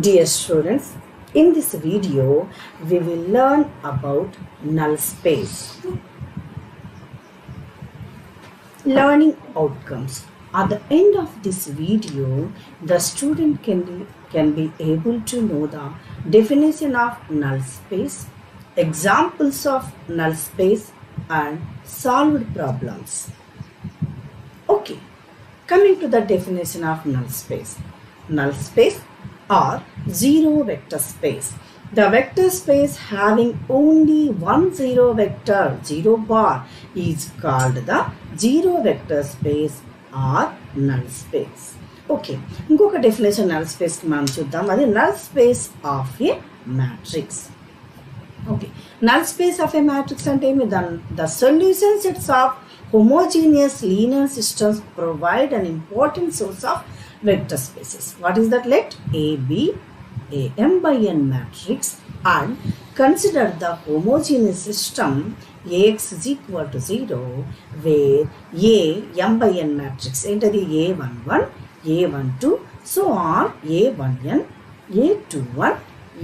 Dear students, in this video we will learn about null space. Learning outcomes. At the end of this video, the student can be able to know the definition of null space, examples of null space and solved problems. Okay, coming to the definition of null space. Null space or zero vector space. The vector space having only one zero vector, 0 bar, is called the zero vector space or null space. Okay, ఇంకొక definition null space కి మనం చూద్దాం. అది null space of a matrix. Okay, null space of a matrix అంటే the solution sets of homogeneous linear systems provide an important source of vector spaces. What is that? Let A be a m by n matrix and consider the homogeneous system Ax is equal to 0 where A m by n matrix enter the A11, A12, so on A1n, A21,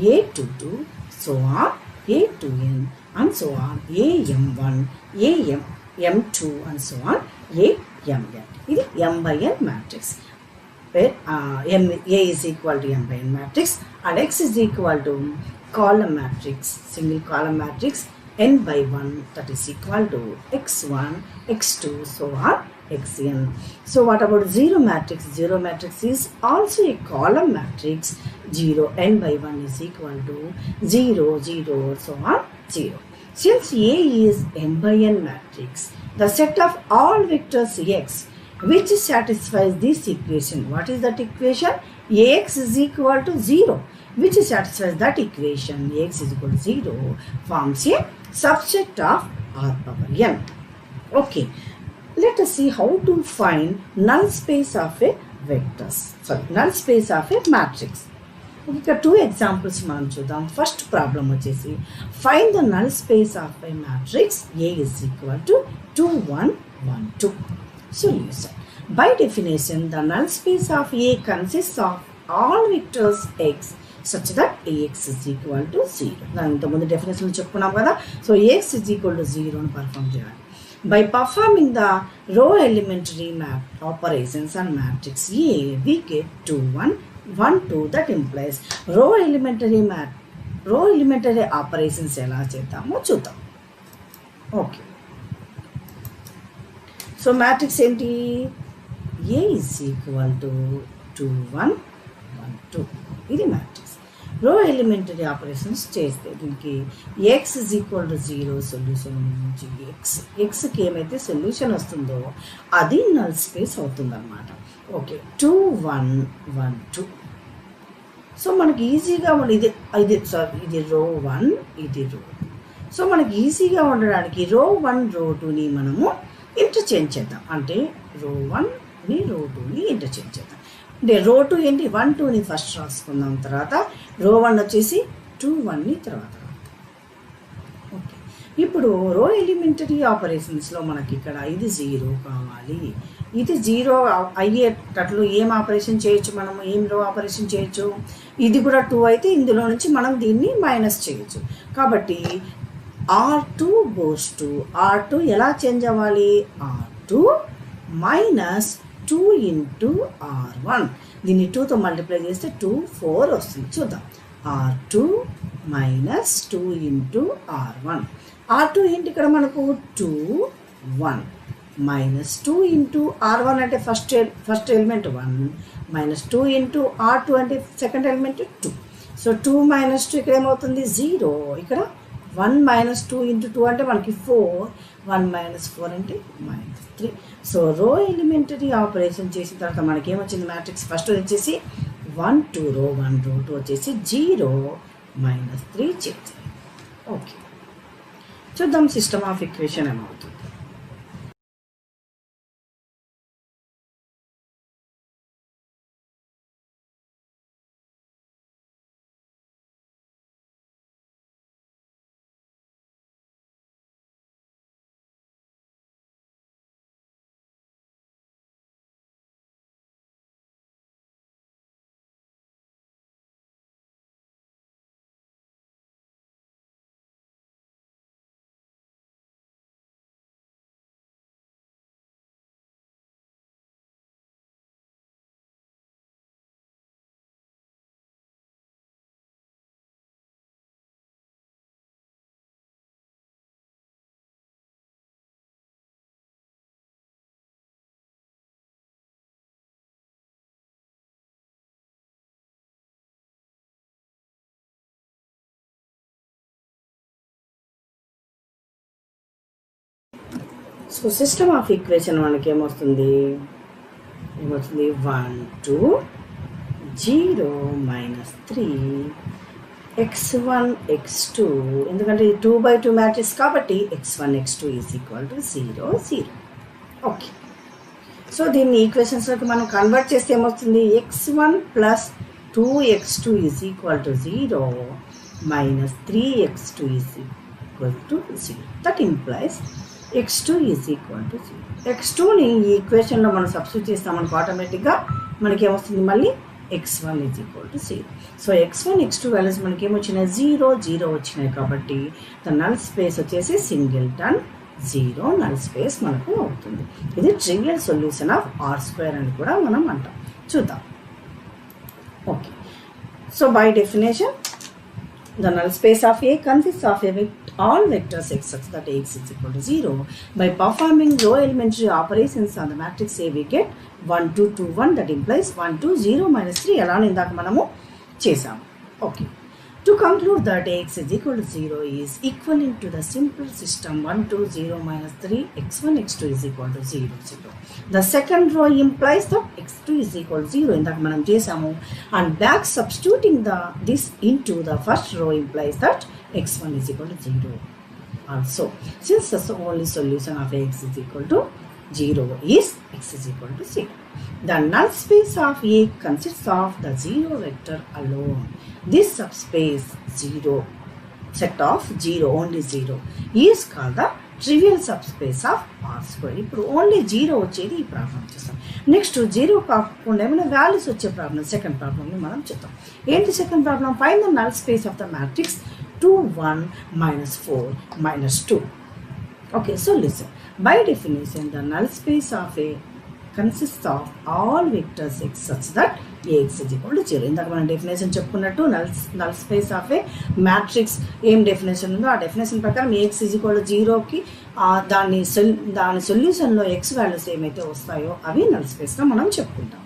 A22, so on A2n and so on AM1, AM2 and so on AMN. This is m by n matrix. Where A is equal to m by n matrix and X is equal to column matrix, single column matrix n by 1, that is equal to x1, x2, so on xn. So what about zero matrix? Zero matrix is also a column matrix. 0 n by 1 is equal to 0, 0, so on 0. Since A is m by n matrix, the set of all vectors x which satisfies this equation. What is that equation? Ax is equal to 0. Which satisfies that equation? Ax is equal to 0 forms a subset of R power n. Okay, let us see how to find null space of a vectors. Sorry, null space of a matrix. ఇక్కడ 2 examples మనం చూద్దాం. First problem వచ్చేసి find the null space of a matrix A is equal to 2, 1, 1, 2. Solution. By definition, the null space of A consists of all vectors x such that Ax is equal to 0. దాని ఇంతకుముందు definition చెప్పుకున్నాం కదా. So Ax is equal to 0 అని perform చేయాలి. By performing the row elementary operations on matrix A, we get 2, 1, 1, 2. That implies row elementary operations ఎలా చేద్దామో చూద్దాం. Okay, so matrix ఏంటి? A is equal to 2, 1, 1, 2. ఇది మ్యాట్రిక్స్. రో elementary operations చేస్తే దీనికి x is equal to 0 solution నుంచి ఎక్స్కి ఏమైతే solution వస్తుందో అది నల్ స్పేస్ అవుతుందన్నమాట. ఓకే, 2, 1, 1, 2. సో మనకి ఈజీగా ఇది రో 1, ఇది రో. సో మనకి ఈజీగా ఉండడానికి రో 1, రో 2ని మనము ఇంటర్చేంజ్ చేద్దాం. అంటే రో 1ని రో 2ని ఇంటర్చేంజ్ చేద్దాం. అంటే రో 2 ఏంటి? 1, 2ని ఫస్ట్ రాసుకుందాం, తర్వాత రో 1 వచ్చేసి 2, 1ని తర్వాత. ఓకే, ఇప్పుడు రో ఎలిమెంటరీ ఆపరేషన్స్లో మనకి ఇక్కడ ఇది 0 కావాలి. ఇది 0 అయ్యేటట్లు ఏం ఆపరేషన్ చేయొచ్చు? మనము ఏం రో ఆపరేషన్ చేయొచ్చు? ఇది కూడా 2 అయితే ఇందులో నుంచి మనం దీన్ని మైనస్ చేయొచ్చు. కాబట్టి R2 goes to R2 ఎలా చేంజ్ అవ్వాలి? R2 minus 2 into R1. దీన్ని 2తో మల్టిప్లై చేస్తే 2, 4 వస్తుంది. చూద్దాం. R2 minus 2 into R1. R2 ఏంటి ఇక్కడ మనకు? 2, 1 మైనస్ 2 ఇంటూ R1 అంటే first element 1 minus 2 into R2 అంటే సెకండ్ ఎలిమెంట్ 2. సో 2 మైనస్ 2 ఇక్కడ ఏమవుతుంది? 0. ఇక్కడ 1 మైనస్ 2 ఇంటూ 2 అంటే మనకి 4. 1 మైనస్ 4 అంటే -3. సో రో ఎలిమెంటరీ ఆపరేషన్ చేసిన తర్వాత మనకి ఏమొచ్చింది? మ్యాట్రిక్స్ ఫస్ట్ వచ్చేసి 1, 2, రో 1, రో 2 వచ్చేసి 0, -3 చేంజ్. ఓకే, చూద్దాం సిస్టమ్ ఆఫ్ ఈక్వేషన్ ఏమవుతుంది. సో సిస్టమ్ ఆఫ్ ఈక్వేషన్ మనకి ఏమొస్తుంది 1 2 0 -3 x1 x2 ఎందుకంటే 2/2 మ్యాట్రిక్స్ కాబట్టి x1 x2 0 0. ఓకే, సో దీన్ని ఈక్వేషన్స్లోకి మనం కన్వర్ట్ చేస్తే ఏమొస్తుంది x1 + 2x2 0 -3x2 0. That implies x2 0. x2ని ఈ ఈక్వేషన్లో మనం సబ్స్టిట్యూట్ చేస్తామనుకో ఆటోమేటిక్గా మనకి ఏమొస్తుంది మళ్ళీ x1 0. So x1 x2 values మనకి ఏమొచ్చినాయి 0 0 వచ్చినాయి కాబట్టి ద నల్ స్పేస్ వచ్చేసి సింగిల్టన్ 0 నల్ స్పేస్ మనకు అవుతుంది. ఇది ట్రివియల్ సొల్యూషన్ ఆఫ్ R² అని కూడా మనం అంటాం. చూద్దాం. Okay, so by definition the null space of A consists of all vectors x such that Ax is equal to 0. By performing row elementary operations on the matrix A, we get 1 2 2 1. That implies 1 2 0 -3 ఎలా ఇందాక మనము చేసాము. Okay, to conclude that Ax is equal to 0 is equivalent to the simple system 1 2 0 -3 x1 x2 is equal to 0 0. The second row implies that x2 is equal to 0 ఇందాక మనం చేసాము, and back substituting this into the first row implies that x1 is equal to 0 also. Since the only solution of Ax is equal to 0 is x is equal to 0. The null space of A consists of the 0 vector alone. This subspace 0 set of 0 only 0 is called the trivial subspace of R². ఇప్పుడు only 0 వచ్చేది ఈ problem చూస్తాం. Next 0 కాకుండా ఏమైనా values వచ్చే problem second ప్రాబ్లమ్ని మనం చూద్దాం. ఏంటి second problem? Find the null space of the matrix 2 1 -4 -2. Okay, so listen. By definition the null space of A consists of all vectors x such that Ax is equal to 0. ఇందాక మనం definition చెప్పుకున్నట్టు null space of A matrix ఏం definition ఉందో ఆ definition ప్రకారం Ax is equal to 0కి దాని సొల్యూషన్లో X values ఏమైతే వస్తాయో అవి నల్ స్పేస్గా మనం చెప్పుకుంటాం.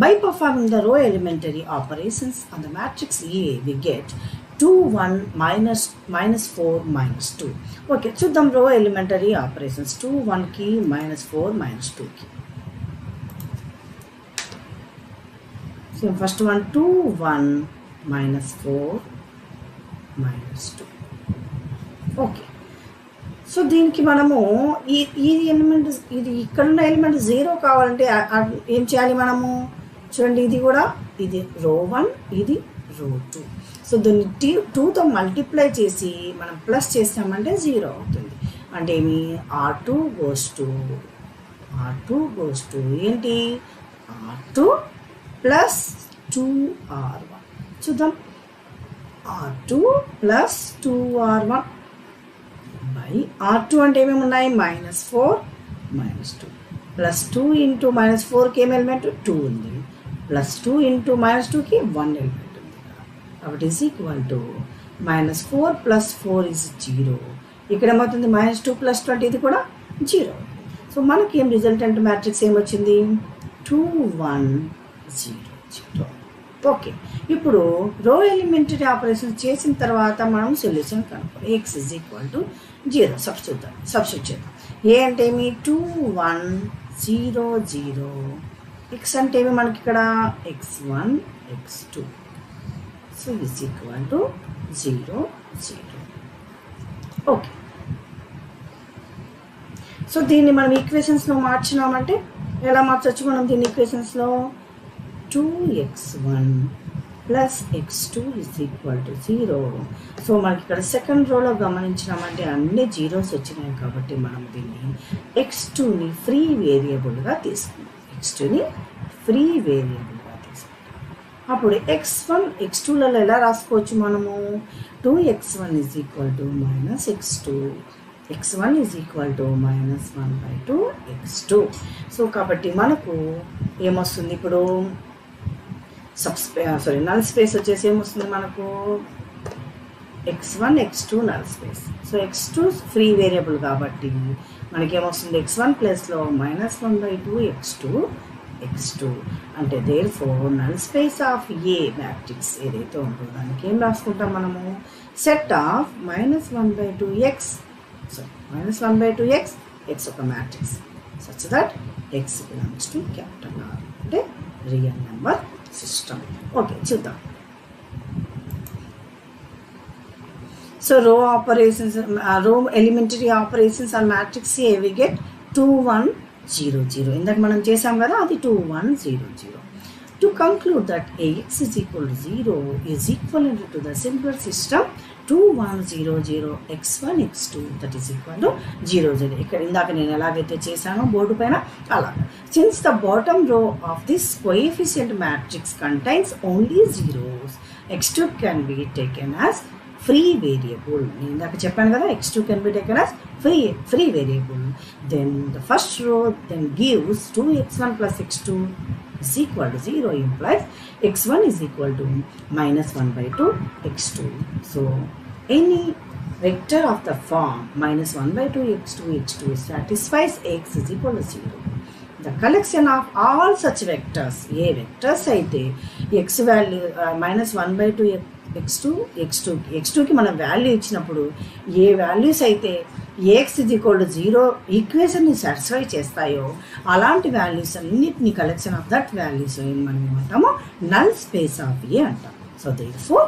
By performing the row elementary operations on the matrix A we get 2 1 -4 -2. Okay, చూద్దాం రో ఎలిమెంటరీ ఆపరేషన్స్ 2 1కి -4 -2కి. So first one 2 1 -4 -2. Okay, so దీనికి మనము ఈ ఎలిమెంట్ ఇది ఇక్కడున్న ఎలిమెంట్ 0 కావాలంటే ఏం చేయాలి మనము? చూడండి, ఇది కూడా ఇది రో 1 ఇది రో 2. సో దీన్ని 2తో మల్టిప్లై చేసి మనం ప్లస్ చేస్తామంటే 0 అవుతుంది. అంటే ఏమి R2 goes to ఏంటి R2 + 2R1. చూద్దాం, R2 + 2R1 బై R2 అంటే ఏమేమి ఉన్నాయి -4 -2 +2 × -4కి ఏం ఎలిమెంట్ 2 ఉంది, +2 × -2కి 1 ఎలిమెంట్ ఉంది. కాబట్టి ఈజ్ ఈక్వల్ టు -4 + 4 is 0. ఇక్కడ ఏమవుతుంది -2 + 20 ఇది కూడా 0. సో మనకి ఏం రిజల్టెంట్ మ్యాట్రిక్స్ ఏమొచ్చింది 2 1 0 0. ఓకే, ఇప్పుడు రో ఎలిమెంటరీ ఆపరేషన్ చేసిన తర్వాత మనం సొల్యూషన్ కనుక్కోవాలి. X is equal to 0 substitute చేద్దాం. ఏ అంటే ఏమి 2 1 0 0. x అంటే ఏమి మనకి ఇక్కడ x1 x2. So is equal to 0 0. Okay, so దీన్ని మనం ఈక్వేషన్స్లో మార్చినామంటే ఎలా మార్చవచ్చు మనం దీన్ని ఈక్వేషన్స్లో? 2x1 + x2 is equal to 0. So మనకి ఇక్కడ సెకండ్ రోలో గమనించినామంటే అన్ని జీరోస్ వచ్చినాయి కాబట్టి మనం దీన్ని x2ని ఫ్రీ వేరియబుల్గా తీసుకుంటాం. అప్పుడు x1 x2లలో ఎలా రాసుకోవచ్చు మనము? 2x1 is equal to -x2. x1 is equal to -1/2 x2. So కాబట్టి మనకు ఏమొస్తుంది ఇప్పుడు నల్ స్పేస్ వచ్చేసి ఏమొస్తుంది మనకు x1 x2 null space. So x2 free variable కాబట్టి మనకేమొస్తుంది x1 ప్లేస్లో -1/2 x2 అంటే therefore null space of A matrix ఏదైతే ఉంటుందో దానికి ఏం రాసుకుంటాం మనము? సెట్ ఆఫ్ -1/2x X ఒక matrix such that X belongs to capital R అంటే రియల్ నెంబర్ సిస్టమ్. ఓకే చూద్దాం. సో రో ఆపరేషన్స్, రో elementary operations on matrix A we get 2 1 0 0. ఇందాక మనం చేసాం కదా, అది 2 1 0 0. To conclude that Ax is equal to 0 is equivalent to the simpler system 2 1 0 0 x1 x2 that is equal to 0 0. ఇక్కడ ఇందాక నేను ఎలాగైతే చేశానో బోర్డు పైన అలాగా. Since the bottom row of this coefficient matrix contains only zeros, x2 can be taken as free variable. నేను ఇందాక చెప్పాను కదా, x2 can be taken as free variable. Then the first row then gives 2x1 plus x2 is equal to 0 implies x1 is equal to minus 1 by 2 x2. So any vector of the form minus 1 by 2 x2 x2 satisfies x is equal to 0. The collection of all such vectors, A vectors అయితే x value minus 1 by 2 x2కి మనం value ఇచ్చినప్పుడు ఏ values అయితే Ax is equal to 0 ఈక్వేషన్ని satisfy చేస్తాయో అలాంటి values అన్నిటిని collection of that values మనం ఏమంటామో null space of ఏ అంటాం. So therefore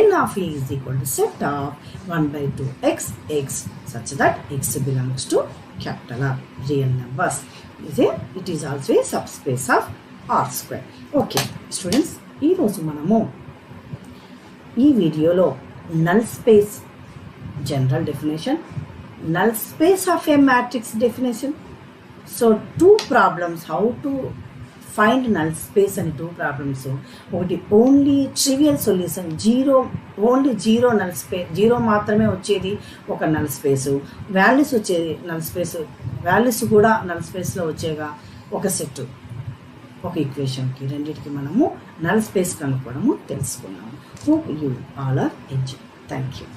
n of A is equal to set of 1 by 2 x such that x belongs to capital R, real numbers. It is also a subspace of R square. Okay students, ఈరోజు మనము ఈ వీడియోలో null space general definition, null space of a matrix definition. So 2 problems, how to find null space and 2 problems. ఒకటి only trivial solution, only zero null space, zero మాత్రమే వచ్చేది ఒక null space, values వచ్చేది null space, values కూడా null స్పేస్లో వచ్చేగా ఒక set, ఒక ఈక్వేషన్కి రెండింటికి మనము నల్ స్పేస్ కనుక్కోవడము తెలుసుకున్నాము. Hope you all are enjoy. Thank you.